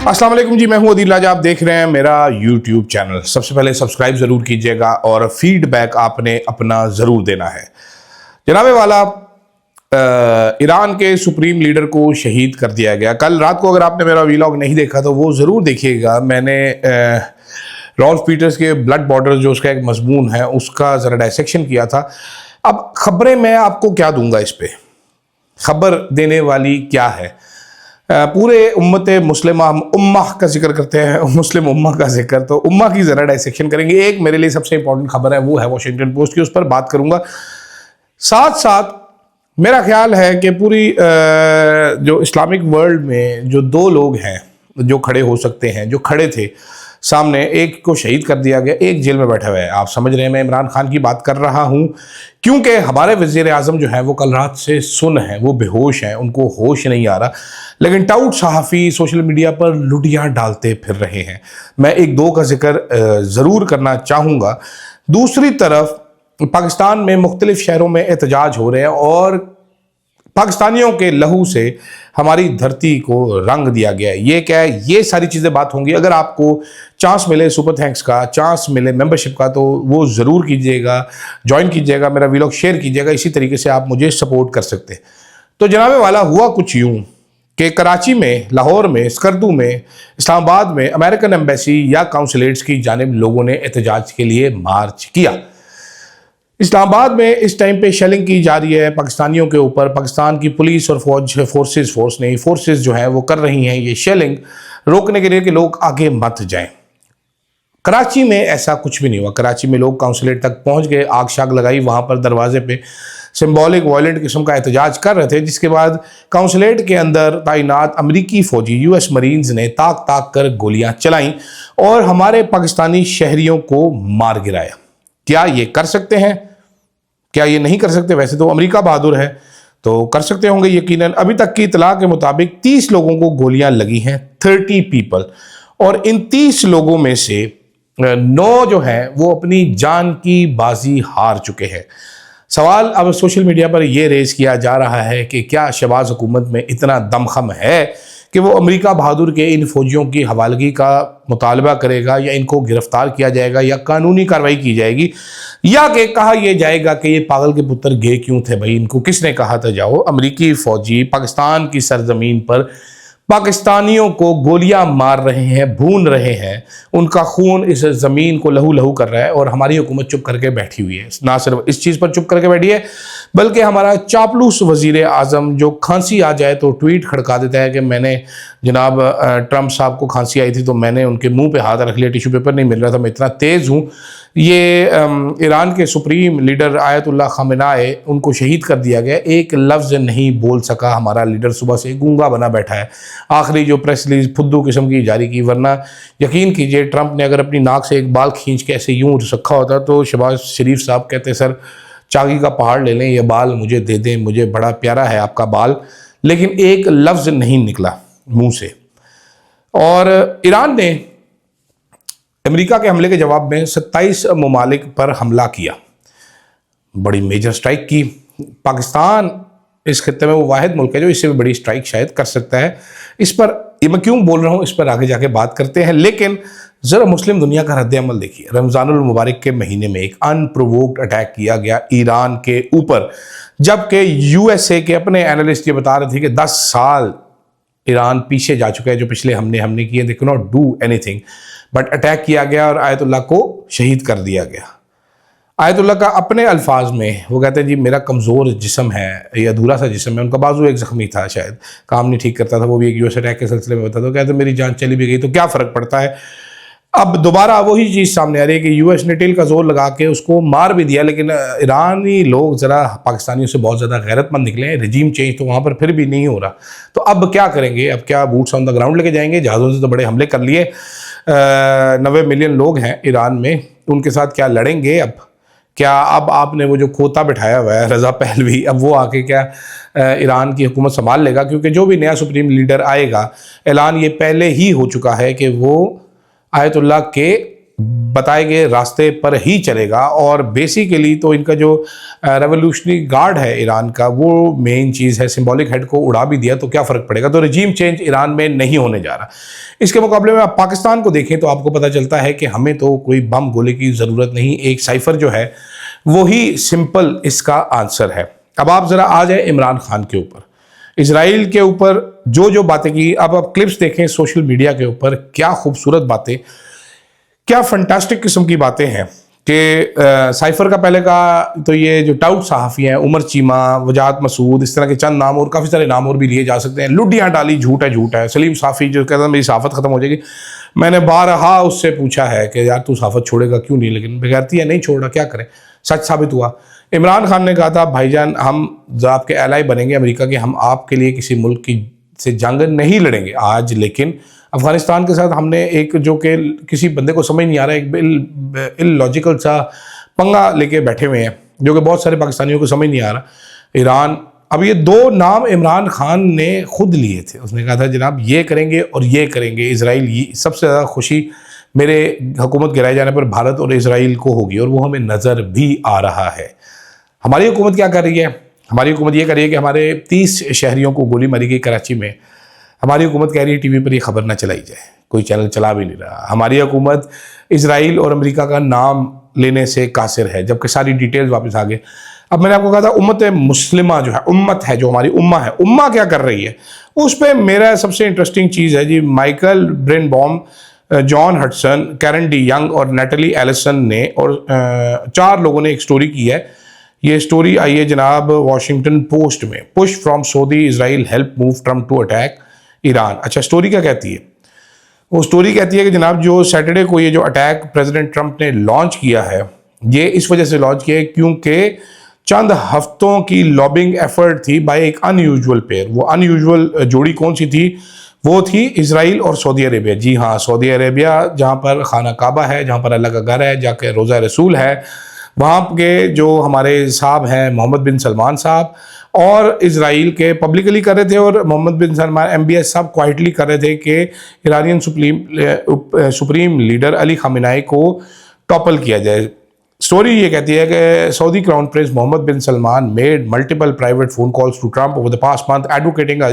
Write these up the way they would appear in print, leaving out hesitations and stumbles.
अस्सलाम वालेकुम जी, मैं हूं अदील राजा। आप देख रहे हैं मेरा यूट्यूब चैनल। सबसे पहले सब्सक्राइब ज़रूर कीजिएगा और फीडबैक आपने अपना ज़रूर देना है। जनाबे वाला ईरान के सुप्रीम लीडर को शहीद कर दिया गया। कल रात को अगर आपने मेरा वीलॉग नहीं देखा तो वो ज़रूर देखिएगा। मैंने रॉल्फ पीटर्स के ब्लड बॉर्डर जो उसका एक मजमून है उसका ज़रा डायसेक्शन किया था। अब खबरें मैं आपको क्या दूंगा, इस पर खबर देने वाली क्या है। पूरे उम्मत मुस्लिमा उम्मा का जिक्र करते हैं, मुस्लिम उम्मा का जिक्र, तो उम्मा की ज़रा डायसेक्शन करेंगे। एक मेरे लिए सबसे इंपॉर्टेंट खबर है, वो है वॉशिंगटन पोस्ट की, उस पर बात करूंगा। साथ साथ मेरा ख्याल है कि पूरी जो इस्लामिक वर्ल्ड में जो दो लोग हैं जो खड़े हो सकते हैं, जो खड़े थे सामने, एक को शहीद कर दिया गया, एक जेल में बैठा हुआ है। आप समझ रहे हैं मैं इमरान खान की बात कर रहा हूं, क्योंकि हमारे वज़ीर आज़म जो है वो कल रात से सुन है, वो बेहोश हैं, उनको होश नहीं आ रहा। लेकिन टाउट सहाफ़ी सोशल मीडिया पर लुटियाँ डालते फिर रहे हैं। मैं एक दो का जिक्र ज़रूर करना चाहूँगा। दूसरी तरफ पाकिस्तान में मुख्तलिफ शहरों में एहतजाज हो रहे हैं और पाकिस्तानियों के लहू से हमारी धरती को रंग दिया गया है। ये क्या है, ये सारी चीज़ें बात होंगी। अगर आपको चांस मिले सुपर थैंक्स का, चांस मिले मेंबरशिप का, तो वो ज़रूर कीजिएगा, ज्वाइन कीजिएगा, मेरा वीलॉग शेयर कीजिएगा। इसी तरीके से आप मुझे सपोर्ट कर सकते हैं। तो जनाबे वाला हुआ कुछ यूँ कि कराची में, लाहौर में, स्कर्दू में, इस्लामाबाद में अमेरिकन एम्बेसी या काउंसलेट्स की जानिब लोगों ने एहतजाज के लिए मार्च किया। इस्लामाबाद में इस टाइम पे शेलिंग की जा रही है पाकिस्तानियों के ऊपर। पाकिस्तान की पुलिस और फोर्सेस जो है वो कर रही हैं ये शेलिंग रोकने के लिए कि लोग आगे मत जाएं। कराची में ऐसा कुछ भी नहीं हुआ। कराची में लोग काउंसलेट तक पहुंच गए, आग शाग लगाई, वहां पर दरवाजे पे सिंबॉलिक वायलेंट किस्म का एहतजाज कर रहे थे, जिसके बाद काउंसलेट के अंदर तैनात अमरीकी फौजी US मरीन्स ने ताक ताक कर गोलियां चलाईं और हमारे पाकिस्तानी शहरियों को मार गिराया। क्या ये कर सकते हैं, क्या ये नहीं कर सकते? वैसे तो अमेरिका बहादुर है तो कर सकते होंगे यकीनन। अभी तक की इतला के मुताबिक 30 लोगों को गोलियां लगी हैं, 30 पीपल, और इन 30 लोगों में से 9 जो हैं वो अपनी जान की बाजी हार चुके हैं। सवाल अब सोशल मीडिया पर यह रेज किया जा रहा है कि क्या शहबाज हुकूमत में इतना दमखम है कि वो अमेरिका बहादुर के इन फौजियों की हवालगी का मुतालबा करेगा, या इनको गिरफ्तार किया जाएगा, या कानूनी कार्रवाई की जाएगी, या कि कहा यह जाएगा कि ये पागल के पुत्र गए क्यों थे भाई, इनको किसने कहा था जाओ। अमेरिकी फौजी पाकिस्तान की सरजमीन पर पाकिस्तानियों को गोलियां मार रहे हैं, भून रहे हैं, उनका खून इस ज़मीन को लहू लहू कर रहा है और हमारी हुकूमत चुप करके बैठी हुई है। ना सिर्फ इस चीज़ पर चुप करके बैठी है, बल्कि हमारा चापलूस वज़ीर आज़म जो खांसी आ जाए तो ट्वीट खड़का देता है कि मैंने जनाब ट्रंप साहब को खांसी आई थी तो मैंने उनके मुंह पे हाथ रख लिया, टिश्यू पेपर नहीं मिल रहा था, मैं इतना तेज़ हूँ। ये ईरान के सुप्रीम लीडर आयतुल्लाह खामेनेई, उनको शहीद कर दिया गया। एक लफ्ज़ नहीं बोल सका हमारा लीडर, सुबह से गूंगा बना बैठा है। आखिरी जो प्रेस रिलीज फुद्दू किस्म की जारी की, वरना यकीन कीजिए ट्रंप ने अगर अपनी नाक से एक बाल खींच के ऐसे यूं रखा होता तो शहबाज शरीफ साहब कहते सर चागी का पहाड़ ले लें, ये बाल मुझे दे दें, मुझे बड़ा प्यारा है आपका बाल। लेकिन एक लफ्ज़ नहीं निकला मुंह से। और ईरान ने अमेरिका के हमले के जवाब में 27 ममालिक पर हमला किया, बड़ी मेजर स्ट्राइक की। पाकिस्तान इस खित्ते में वो वाहिद मुल्क है जो इससे भी बड़ी स्ट्राइक शायद कर सकता है। इस पर ये मैं क्यों बोल रहा हूँ, इस पर आगे जाके बात करते हैं। लेकिन ज़रा मुस्लिम दुनिया का रद्द-ए-अमल देखिए। रमज़ानुल मुबारक के महीने में एक अनप्रोवोक्ड अटैक किया गया ईरान के ऊपर, जबकि USA के अपने एनालिस्ट ये बता रहे थे कि 10 साल ईरान पीछे जा चुका है, जो पिछले हमने किए, they can not do anything. But attack किया गया और आयतुल्लाह को शहीद कर दिया गया। आयतुल्लाह का अपने अल्फाज में वो कहते हैं जी मेरा कमज़ोर जिस्म है या अधूरा सा जिस्म है। उनका बाजू एक ज़ख्मी था, शायद काम नहीं ठीक करता था, वो भी एक US अटैक के सिलसिले में होता था। तो कहते मेरी जान चली भी गई तो क्या फ़र्क पड़ता है। अब दोबारा वही चीज़ सामने आ रही है कि US ने टिल का जोर लगा के उसको मार भी दिया, लेकिन ईरानी लोग ज़रा पाकिस्तानियों से बहुत ज़्यादा गैरतमंद निकले हैं। रिजीम चेंज तो वहाँ पर फिर भी नहीं हो रहा, तो अब क्या करेंगे? अब क्या बूट्स ऑन द ग्राउंड लेके जाएंगे? जहाज़ों से तो बड़े हमले कर लिए, 90 मिलियन लोग हैं ईरान में, उनके साथ क्या लड़ेंगे? अब क्या अब आपने वो जो खोता बिठाया हुआ है रज़ा पहलवी, अब वो आके क्या ईरान की हुकूमत संभाल लेगा? क्योंकि जो भी नया सुप्रीम लीडर आएगा, ऐलान ये पहले ही हो चुका है कि वो आयतुल्लाह के बताए गए रास्ते पर ही चलेगा। और बेसिकली तो इनका जो रेवोल्यूशनरी गार्ड है ईरान का, वो मेन चीज़ है। सिंबॉलिक हेड को उड़ा भी दिया तो क्या फ़र्क पड़ेगा। तो रजीम चेंज ईरान में नहीं होने जा रहा। इसके मुकाबले में आप पाकिस्तान को देखें तो आपको पता चलता है कि हमें तो कोई बम गोले की ज़रूरत नहीं, एक साइफर जो है वही सिंपल इसका आंसर है। अब आप ज़रा आ जाए इमरान खान के ऊपर, इसराइल के ऊपर जो जो बातें की। अब आप क्लिप्स देखें सोशल मीडिया के ऊपर, क्या खूबसूरत बातें, क्या फंटास्टिक किस्म की बातें हैं कि साइफर का पहले का तो ये जो टाउट सहाफ़ी हैं, उमर चीमा, वजाहत मसूद, इस तरह के चंद नाम और काफ़ी सारे नाम और भी लिए जा सकते हैं। लुडियाँ डाली, झूठ है। सलीम साफ़ी जो कहता है मेरी साफ़त ख़त्म हो जाएगी। मैंने बारहा उससे पूछा है कि यार तू साफ़त छोड़ेगा क्यों नहीं, लेकिन बगैरती है नहीं छोड़ा, क्या करें, सच साबित हुआ। इमरान खान ने कहा था भाईजान हम आपके एलाई बनेंगे अमेरिका के, हम आपके लिए किसी मुल्क की से जंग नहीं लड़ेंगे आज, लेकिन अफगानिस्तान के साथ हमने एक जो कि किसी बंदे को समझ नहीं आ रहा, एक इलॉजिकल सा पंगा लेके बैठे हुए हैं जो कि बहुत सारे पाकिस्तानियों को समझ नहीं आ रहा। ईरान, अब ये दो नाम इमरान खान ने खुद लिए थे। उसने कहा था जनाब ये करेंगे और ये करेंगे। इसराइल, ये सबसे ज़्यादा खुशी मेरे हुकूमत गिराए जाने पर भारत और इसराइल को होगी, और वो हमें नज़र भी आ रहा है। हमारी हुकूमत क्या कर रही है? हमारी हुकूमत ये कर रही है कि हमारे 30 शहरियों को गोली मारी गई कराची में। हमारी हुकूमत कह रही है टीवी पर ये खबर ना चलाई जाए, कोई चैनल चला भी नहीं रहा। हमारी हुकूमत इसराइल और अमेरिका का नाम लेने से कासिर है, जबकि सारी डिटेल्स वापस आ गए। अब मैंने आपको कहा था उम्मत मुस्लिमा जो है, उम्मत है जो हमारी उम्मा है, उम्मा क्या कर रही है उस पर मेरा सबसे इंटरेस्टिंग चीज़ है जी। Michael Birnbaum, John Hudson, Karen de Young और नेटली एलिसन ने और 4 लोगों ने एक स्टोरी की है। ये स्टोरी आई है जनाब वॉशिंगटन पोस्ट में। Push from Saudi Israel help move Trump to attack Iran. अच्छा, स्टोरी क्या कहती है? वो स्टोरी कहती है कि जनाब जो सैटरडे को ये जो अटैक प्रेसिडेंट ट्रंप ने लॉन्च किया है, ये इस वजह से लॉन्च किया है क्योंकि चंद हफ्तों की लॉबिंग एफर्ट थी बाय एक अनयूजुअल पेयर। वो अनयूजुअल जोड़ी कौन सी थी? वो थी इजराइल और सऊदी अरेबिया। जी हाँ, सऊदी अरेबिया जहाँ पर खाना काबा है, जहाँ पर अल्लाह का घर है, जाके रोज़ा रसूल है, वहाँ के जो हमारे साहब हैं मोहम्मद बिन सलमान साहब, और इजराइल के पब्लिकली कर रहे थे और मोहम्मद बिन सलमान MBS साहब क्वाइटली कर रहे थे कि Iranian supreme leader Ali Khamenei को टॉपल किया जाए। स्टोरी ये कहती है कि Saudi crown prince Mohammed bin Salman made multiple private phone calls to Trump over the past month advocating a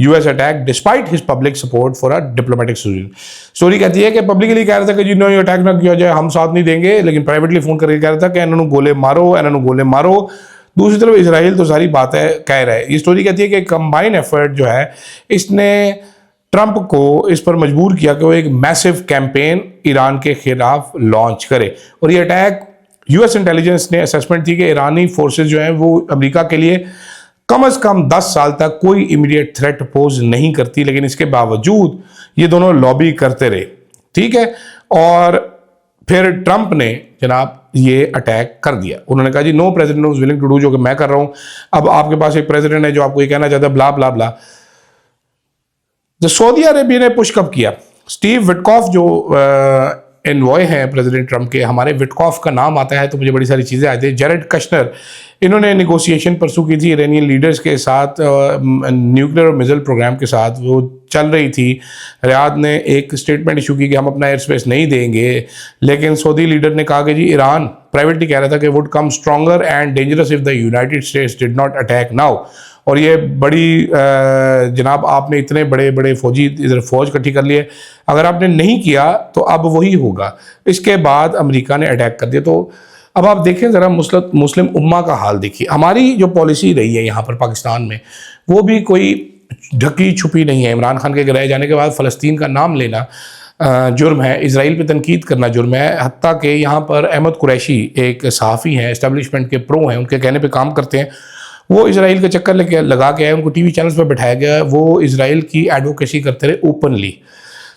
US attack despite his public support for a diplomatic solution. Story कहती है कि publicly कह रहा था कि जी no ये attack ना किया जाए, हम साथ नहीं देंगे, लेकिन प्राइवेटली फोन करके कह रहा था कि इन्होंने गोले मारो, इन्होंने गोले मारो। दूसरी तरफ इसराइल तो सारी बातें कह रहा है। ये स्टोरी कहती है कि कंबाइन एफर्ट जो है इसने ट्रंप को इस पर मजबूर किया कि वो एक मैसिव कैंपेन ईरान के खिलाफ लॉन्च करे। और ये अटैक US इंटेलिजेंस ने असेसमेंट थी कि ईरानी फोर्सेस जो हैं वो अमेरिका के लिए कम से कम 10 साल तक कोई इमीडिएट थ्रेट पोज नहीं करती, लेकिन इसके बावजूद ये दोनों लॉबी करते रहे। ठीक है, और फिर ट्रंप ने जनाब ये अटैक कर दिया। उन्होंने कहा जी no president was willing to do, जो कि मैं कर रहा हूं। अब आपके पास एक प्रेसिडेंट है जो आपको ये कहना चाहता है ब्ला ब्ला ब्ला। सऊदी अरेबिया ने पुश कब किया? स्टीव विटकॉफ जो एनवॉय हैं प्रेसिडेंट ट्रंप के, हमारे विटकॉफ का नाम आता है तो मुझे बड़ी सारी चीज़ें आती हैं। जेरेड कश्नर, इन्होंने नेगोशिएशन परसू की थी इरानियन लीडर्स के साथ, न्यूक्लियर और मिसाइल प्रोग्राम के साथ वो चल रही थी। रियाद ने एक स्टेटमेंट इशू की कि हम अपना एयर स्पेस नहीं देंगे, लेकिन सऊदी लीडर ने कहा कि जी ईरान प्राइवेटली कह रहा था कि would come stronger and dangerous if the United states did not attack now. और ये बड़ी जनाब आपने इतने बड़े बड़े फौजी इधर फौज इकट्ठी कर लिए, अगर आपने नहीं किया तो अब वही होगा। इसके बाद अमेरिका ने अटैक कर दिया। तो अब आप देखें ज़रा मुस्लिम उम्मा का हाल देखिए। हमारी जो पॉलिसी रही है यहाँ पर पाकिस्तान में वो भी कोई ढकी छुपी नहीं है। इमरान खान के गिराए जाने के बाद फ़लस्तीन का नाम लेना जुर्म है, इसराइल पे तनकीद करना जुर्म है। हत्ता कि यहाँ पर अहमद कुरैशी एक सहाफ़ी हैं, एस्टेब्लिशमेंट के प्रो हैं, उनके कहने पे काम करते हैं, वो इसराइल के चक्कर लेके लगा के आए, उनको टीवी चैनल्स पर बिठाया गया, वो इसराइल की एडवोकेसी करते रहे ओपनली।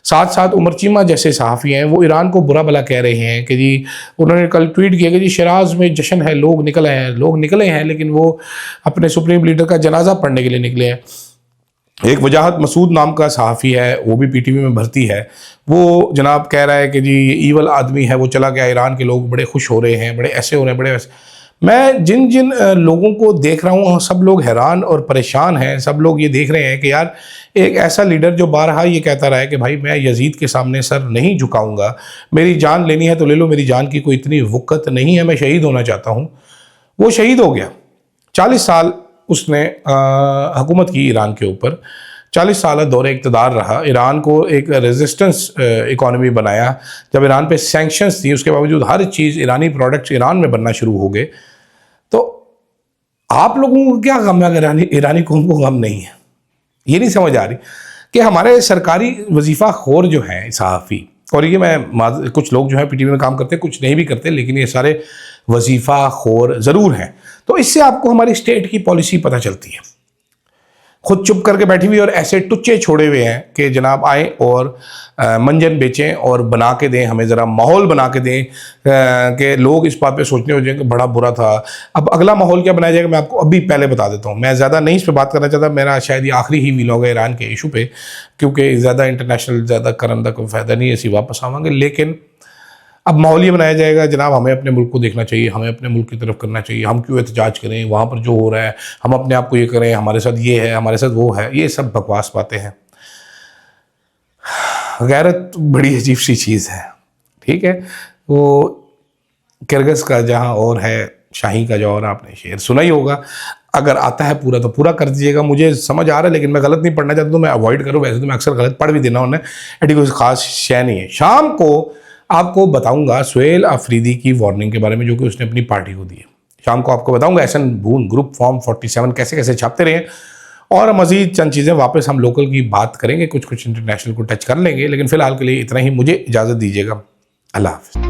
साथ साथ उमर चीमा जैसे सहाफ़ी हैं वो ईरान को बुरा भला कह रहे हैं कि जी, उन्होंने कल ट्वीट किया कि जी शिराज में जश्न है, लोग निकले हैं लेकिन वो अपने सुप्रीम लीडर का जनाजा पढ़ने के लिए निकले हैं। एक वजाहत मसूद नाम का सहाफ़ी है, वो भी PTV में भर्ती है, वो जनाब कह रहा है कि जी ईवल आदमी है, वो चला गया, ईरान के लोग बड़े खुश हो रहे हैं, बड़े ऐसे हो रहे हैं, बड़े वैसे। मैं जिन जिन लोगों को देख रहा हूँ सब लोग हैरान और परेशान हैं। सब लोग ये देख रहे हैं कि यार एक ऐसा लीडर जो बारहा ये कहता रहा है कि भाई मैं यजीद के सामने सर नहीं झुकाऊंगा, मेरी जान लेनी है तो ले लो, मेरी जान की कोई इतनी वक़्त नहीं है, मैं शहीद होना चाहता हूँ, वो शहीद हो गया। 40 साल उसने हुकूमत की ईरान के ऊपर, 40 साल दौरे इक़्तिदार रहा, ईरान को एक रेजिस्टेंस इकॉनमी बनाया। जब ईरान पे सैंक्शंस थी उसके बावजूद हर चीज़ ईरानी प्रोडक्ट्स ईरान में बनना शुरू हो गए। तो आप लोगों को क्या गम है, ईरानी कौम को गम नहीं है? ये नहीं समझ आ रही कि हमारे सरकारी वजीफ़ा खोर जो हैं सहाफ़ी, और ये मैं कुछ लोग जो है पीटीवी में काम करते हैं, कुछ नहीं भी करते, लेकिन ये सारे वजीफ़ा खोर ज़रूर हैं। तो इससे आपको हमारी स्टेट की पॉलिसी पता चलती है। खुद चुप करके बैठी हुई और ऐसे टुच्चे छोड़े हुए हैं कि जनाब आए और मंजन बेचें और बना के दें, हमें ज़रा माहौल बना के दें कि लोग इस बात पे सोचने हो जाएंगे बड़ा बुरा था। अब अगला माहौल क्या बनाया जाएगा मैं आपको अभी पहले बता देता हूँ। मैं ज़्यादा नहीं इस पर बात करना चाहता, मेरा शायद ये आखिरी ही व्लॉग है ईरान के इशू पे, क्योंकि ज़्यादा इंटरनेशनल ज़्यादा करने का कोई फ़ायदा नहीं है, ऐसी वापस आवाएंगे। लेकिन अब माहौल ये बनाया जाएगा जनाब हमें अपने मुल्क को देखना चाहिए, हमें अपने मुल्क की तरफ करना चाहिए, हम क्यों एहतजाज करें वहाँ पर जो हो रहा है, हम अपने आप को ये करें, हमारे साथ ये है, हमारे साथ वो है। ये सब बकवास बातें हैं। गैरत बड़ी अजीब सी चीज़ है, ठीक है। वो किर्गिज़ का जहाँ और है, शाही का जो और, आपने शेर सुना ही होगा। अगर आता है पूरा तो पूरा कर दीजिएगा। मुझे समझ आ रहा है लेकिन मैं गलत नहीं पढ़ना चाहता तो मैं अवॉइड करूँ। वैसे तो मैं अक्सर गलत पढ़ भी देना उन्हें, ऐसी कोई ख़ास शय नहीं है। शाम को आपको बताऊंगा सुहेल अफरीदी की वार्निंग के बारे में जो कि उसने अपनी पार्टी को दी है। शाम को आपको बताऊंगा एहसन बून ग्रुप फॉर्म 47 कैसे कैसे छापते रहे, और मज़ीद चंद चीज़ें वापस हम लोकल की बात करेंगे, कुछ कुछ इंटरनेशनल को टच कर लेंगे। लेकिन फ़िलहाल के लिए इतना ही, मुझे इजाज़त दीजिएगा। अल्लाह हाफ़िज़।